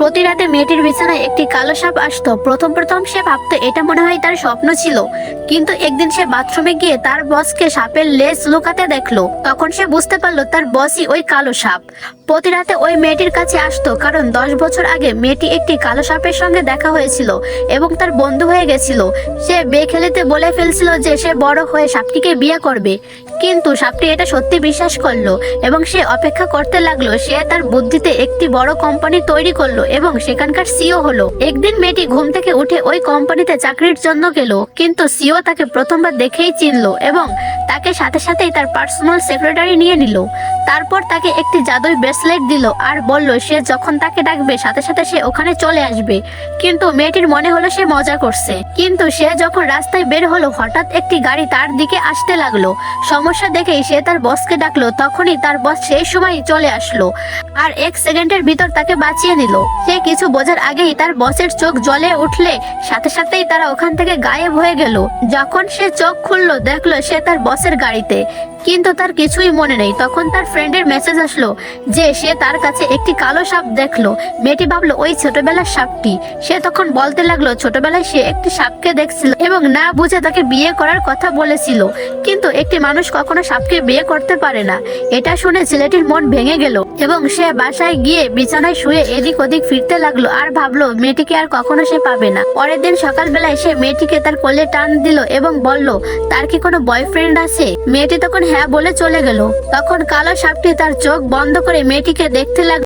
প্রতি রাতে মেয়েটির বিছানায় একটি কালো সাপ আসতো। প্রথম সে ভাবতো এটা মনে হয় তার স্বপ্ন ছিল, কিন্তু একদিন সে বাথরুমে গিয়ে তার বসকে সাপের লেজ লুকাতে দেখলো। তখন সে বুঝতে পারলো তার বসই ওই কালো সাপ। প্রতি রাতে ওই মেয়েটির কাছে আসতো, কারণ 10 বছর আগে মেয়েটি একটি কালো সাপের সঙ্গে দেখা হয়েছিল এবং তার বন্ধু হয়ে গেছিল। সে বেখেলিতে বলে ফেলছিল যে সে বড় হয়ে সাপটিকে বিয়ে করবে, কিন্তু সাপটি এটা সত্যি বিশ্বাস করলো এবং সে অপেক্ষা করতে লাগলো। সে তার বুদ্ধিতে একটি বড় কোম্পানি তৈরি করলো এবং সেখানকার সিও হলো। একদিন মেয়েটি ঘুম থেকে উঠে ওই কোম্পানিতে চাকরির জন্য গেল, কিন্তু সিও তাকে প্রথমবার দেখেই চিনলো এবং তাকে সাথে সাথেই তার পার্সোনাল সেক্রেটারি নিয়ে নিল। তারপর তাকে একটি জাদুই ব্রেসলেট দিল আর বলল সে যখন তাকে ডাকবে সাথে সাথে সে ওখানে চলে আসবে। কিন্তু মেয়েটির মনে হলো সে মজা করছে, কিন্তু সে যখন রাস্তায় বের হলো হঠাৎ একটি গাড়ি তার দিকে আসতে লাগলো। সমস্যা দেখেই সে তার বসকে ডাকলো। তখনই তার বস সেই সময় চলে আসলো আর 1 সেকেন্ডের ভিতর তাকে বাঁচিয়ে নিল। সে কিছু বোঝার আগেই তার বসের চোখ জ্বলে উঠলে সাথে সাথেই তারা ওখান থেকে গায়েব হয়ে গেল। যখন সে চোখ খুললো দেখলো সে তার বসের গাড়িতে, কিন্তু তার কিছুই মনে নেই। তখন তার ফ্রেন্ডের মেসেজ আসলো যে সে তার কাছে একটি কালো সাপ দেখলো। মেয়েটি ভাবলো ওই ছোটবেলার সাপটি। সে তখন বলতে লাগলো ছোটবেলায় সে একটি সাপকে দেখছিল এবং না বুঝে তাকে বিয়ে করার কথা বলেছিল, কিন্তু একটি মানুষ কখনো সাপকে বিয়ে করতে পারে না। এটা শুনে ছেলেটির মন ভেঙে গেল এবং সে বাসায় গিয়ে বিছানায় শুয়ে এদিক ওদিক ফিরতে লাগলো আর ভাবলো মেয়েটিকে আর কখনো সে পাবে না। পরের দিন সকালবেলায় সে মেয়েটিকে তার কোলে টান দিল এবং বলল তার কি কোনো বয়ফ্রেন্ড আছে। মেয়েটি তখন হ্যাঁ বলে চলে গেল। তখন কালো সাপটি তার চোখ বন্ধ করে মেয়েটিকে দেখতে লাগলো।